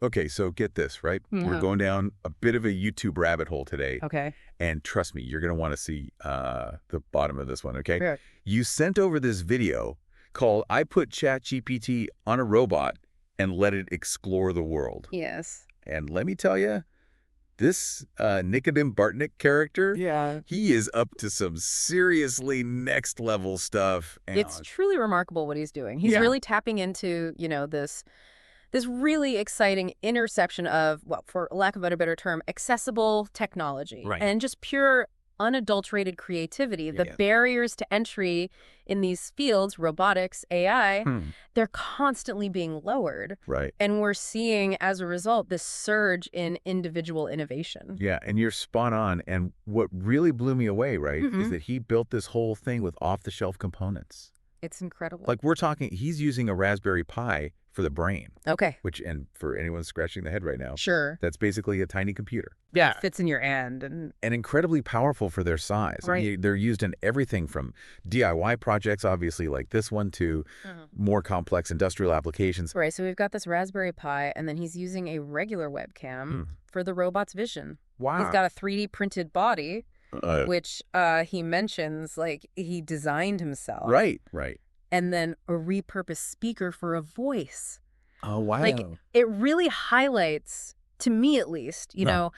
Okay, so get this, right? We're going down a bit of a YouTube rabbit hole today. Okay. And trust me, you're going to want to see the bottom of this one, okay? Yeah. You sent over this video called I Put ChatGPT on a Robot and Let It Explore the World. Yes. And let me tell you, this Nikodem Bartnik character, Yeah. he is up to some seriously next level stuff. And It's truly remarkable what he's doing. He's Yeah. really tapping into, this really exciting intersection of, well, for lack of a better term, accessible technology Right. and just pure unadulterated creativity. The Yeah. barriers to entry in these fields, robotics, AI, they're constantly being lowered. Right. And we're seeing, as a result, this surge in individual innovation. Yeah, and you're spot on. And what really blew me away, right, is that he built this whole thing with off-the-shelf components. It's incredible. Like we're talking, he's using a Raspberry Pi for the brain, Okay. which, and for anyone scratching the head right now, Sure. that's basically a tiny computer. Yeah. It fits in your hand. And incredibly powerful for their size. Right. They're used in everything from DIY projects, obviously, like this one, to more complex industrial applications. Right, so we've got this Raspberry Pi, and then he's using a regular webcam for the robot's vision. Wow. He's got a 3D printed body, which he mentions, like, he designed himself. Right. And then a repurposed speaker for a voice. Oh, wow. Like, it really highlights, to me at least,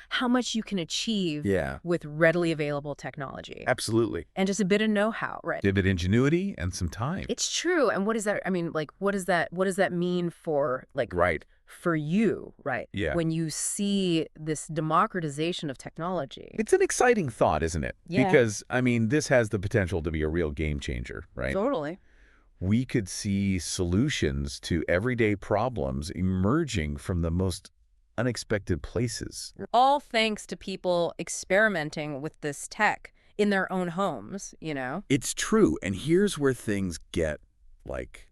how much you can achieve with readily available technology. Absolutely. And just a bit of know-how, right? A bit of ingenuity and some time. It's true. And what is that? I mean, like, what does that mean for, like, Right. for you, right? Yeah. When you see this democratization of technology. It's an exciting thought, isn't it? Yeah. Because, I mean, this has the potential to be a real game changer, right? Totally. We could see solutions to everyday problems emerging from the most unexpected places. All thanks to people experimenting with this tech in their own homes, It's true. And here's where things get, like,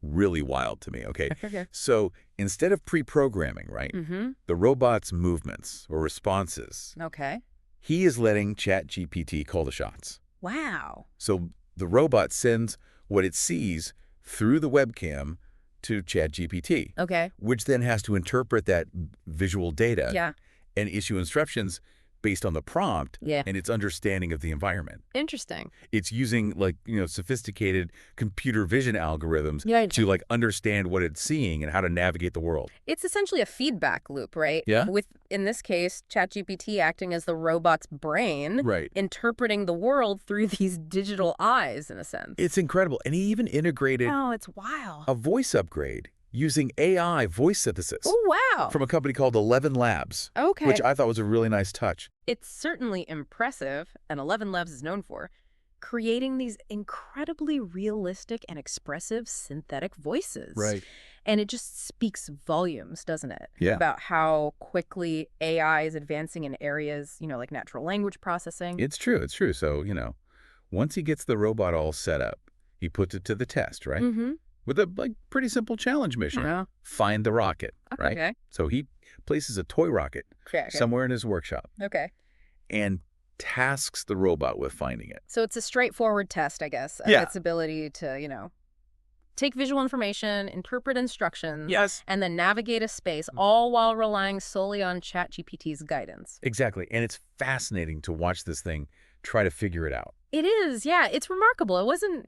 really wild to me, okay? Okay. So instead of pre-programming, right, the robot's movements or responses, Okay. he is letting ChatGPT call the shots. Wow. So the robot sends what it sees through the webcam to ChatGPT, Okay. which then has to interpret that visual data Yeah. and issue instructions based on the prompt Yeah. and its understanding of the environment. Interesting. It's using, like, sophisticated computer vision algorithms Yeah. to, like, understand what it's seeing and how to navigate the world. It's essentially a feedback loop, right? Yeah. With, in this case, ChatGPT acting as the robot's brain, Right. interpreting the world through these digital eyes, in a sense. It's incredible. And he even integrated Oh, it's wild. a voice upgrade using AI voice synthesis Oh, wow. from a company called 11 Labs, Okay. which I thought was a really nice touch. It's certainly impressive, and 11 Labs is known for, creating these incredibly realistic and expressive synthetic voices. Right. And it just speaks volumes, doesn't it? Yeah. About how quickly AI is advancing in areas, like natural language processing. It's true. So, once he gets the robot all set up, he puts it to the test, right? Mm-hmm. With a, like, pretty simple challenge mission. Yeah. Find the rocket, right? Okay. So he places a toy rocket Okay. somewhere in his workshop Okay. and tasks the robot with finding it. So it's a straightforward test, I guess, of Yeah. its ability to, take visual information, interpret instructions, Yes. and then navigate a space, all while relying solely on ChatGPT's guidance. Exactly. And it's fascinating to watch this thing try to figure it out. It is, yeah. It's remarkable. It wasn't,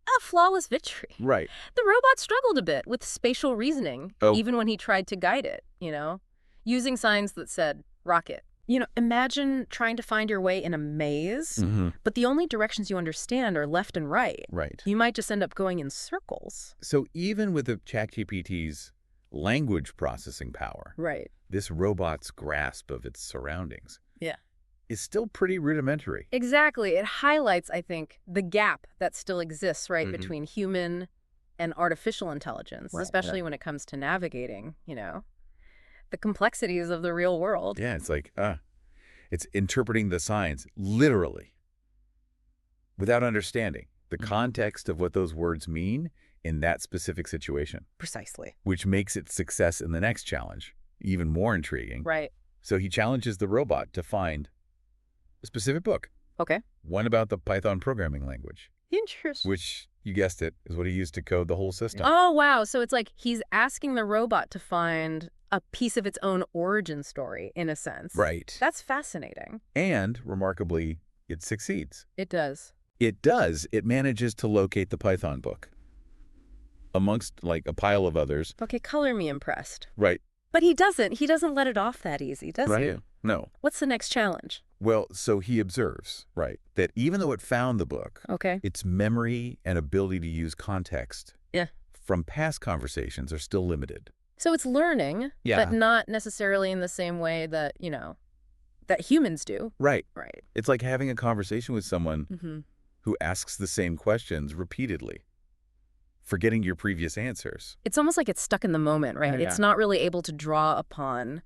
a flawless victory. Right. The robot struggled a bit with spatial reasoning, Oh. even when he tried to guide it, using signs that said rocket. Imagine trying to find your way in a maze, but the only directions you understand are left and right. Right. You might just end up going in circles. So even with the ChatGPT's language processing power, Right. this robot's grasp of its surroundings Yeah. is still pretty rudimentary. Exactly. It highlights, I think, the gap that still exists, right, Mhm. between human and artificial intelligence, Right, especially when it comes to navigating, the complexities of the real world. Yeah, it's like, it's interpreting the signs literally without understanding the context of what those words mean in that specific situation, Precisely. which makes its success in the next challenge even more intriguing. Right. So he challenges the robot to find a specific book, Okay. one about the Python programming language. Interesting. which, you guessed it, is what he used to code the whole system. Oh, wow. So it's like he's asking the robot to find a piece of its own origin story, in a sense. Right. That's fascinating. And, remarkably, it succeeds. It does. It does. It manages to locate the Python book amongst, like, a pile of others. Okay, color me impressed. Right. But he doesn't. He doesn't let it off that easy, does he? No. What's the next challenge? Well, so he observes, right, that even though it found the book, Okay. its memory and ability to use context from past conversations are still limited. So it's learning, but not necessarily in the same way that, that humans do. Right. Right. It's like having a conversation with someone who asks the same questions repeatedly, forgetting your previous answers. It's almost like it's stuck in the moment, right? It's not really able to draw upon,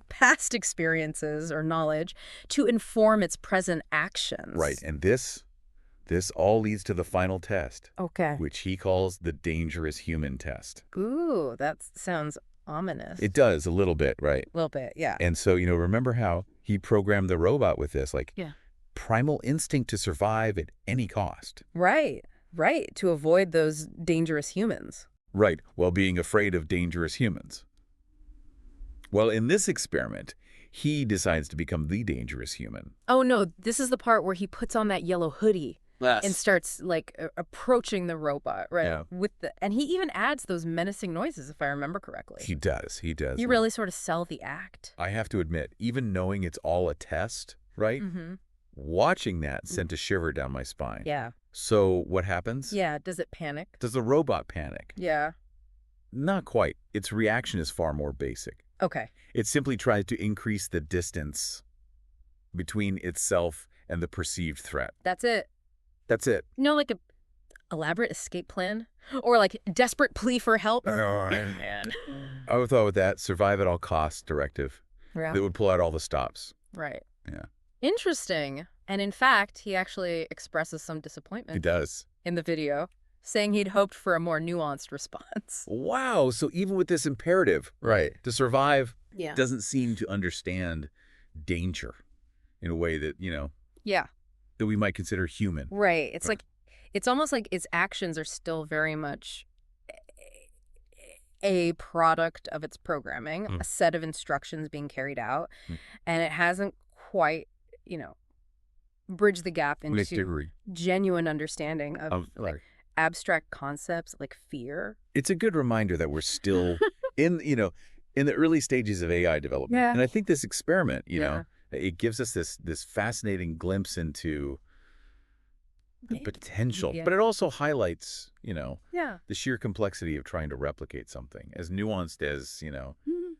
past experiences or knowledge to inform its present actions. Right. And this all leads to the final test, Okay. which he calls the dangerous human test. Ooh, that sounds ominous. It does a little bit, right? A little bit, yeah. And so, remember how he programmed the robot with this, like, primal instinct to survive at any cost. Right. To avoid those dangerous humans. Right, while being afraid of dangerous humans. Well, in this experiment, he decides to become the dangerous human. Oh, no, this is the part where he puts on that yellow hoodie. Yes. And starts, like, approaching the robot, right? Yeah. And he even adds those menacing noises, if I remember correctly. He does. You really sort of sell the act. I have to admit, even knowing it's all a test, right? Watching that sent a shiver down my spine. Yeah. So what happens? Yeah, does it panic? Does the robot panic? Yeah. Not quite. Its reaction is far more basic. Okay. It simply tries to increase the distance between itself and the perceived threat. That's it. That's it. Like a elaborate escape plan? Or like desperate plea for help? Oh, man. I would thought with that survive at all costs directive. Yeah. That would pull out all the stops. Right. Yeah. Interesting. And in fact, he actually expresses some disappointment. He does. In the video, saying he'd hoped for a more nuanced response. Wow. So even with this imperative, right, to survive, Yeah. doesn't seem to understand danger in a way that, Yeah. that we might consider human. Right. It's like, it's almost like its actions are still very much a product of its programming, a set of instructions being carried out, and it hasn't quite, bridged the gap into genuine understanding of like, abstract concepts like fear. It's a good reminder that we're still in the early stages of AI development. Yeah. And I think this experiment, it gives us this fascinating glimpse into the potential, but it also highlights, the sheer complexity of trying to replicate something as nuanced as,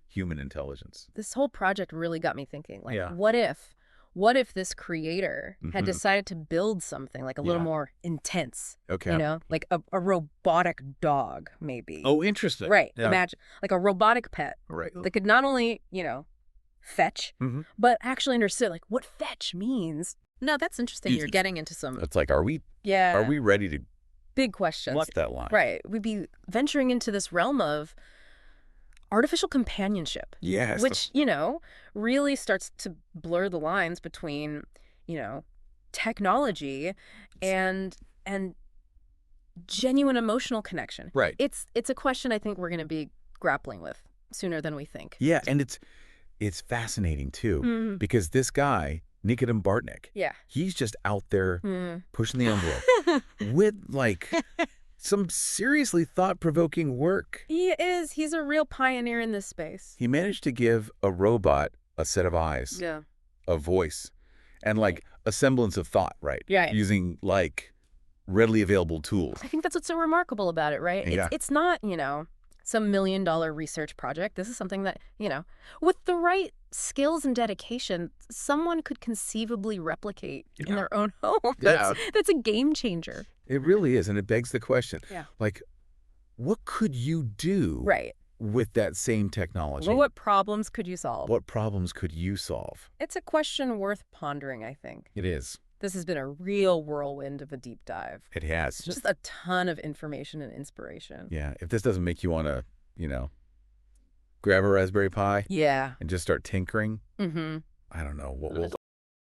human intelligence. This whole project really got me thinking, like, Yeah. what if this creator had decided to build something like a little more intense, Okay. like a robotic dog, maybe. Oh, interesting. Right. Yeah. Imagine like a robotic pet Right. that could not only, fetch, but actually understood like what fetch means. No, that's interesting. You're getting into some It's like, are we ready to big questions. walk that line? Right. We'd be venturing into this realm of artificial companionship. Yes. Which, really starts to blur the lines between, technology and genuine emotional connection. Right. It's a question I think we're going to be grappling with sooner than we think. Yeah, and it's fascinating too, because this guy, Nikodem Bartnik, he's just out there pushing the envelope with like some seriously thought-provoking work. He is. He's a real pioneer in this space. He managed to give a robot a set of eyes, a voice, and like a semblance of thought, right? Yeah. Using like readily available tools. I think that's what's so remarkable about it, right? Yeah. It's not, some $1 million research project. This is something that, with the right skills and dedication, someone could conceivably replicate in their own home. That's a game changer. It really is, and it begs the question, like, what could you do with that same technology? Well, what problems could you solve? What problems could you solve? It's a question worth pondering, I think. It is. This has been a real whirlwind of a deep dive. It has. Just a ton of information and inspiration. Yeah, if this doesn't make you want to, grab a Raspberry Pi and just start tinkering, Mm-hmm. I don't know what will.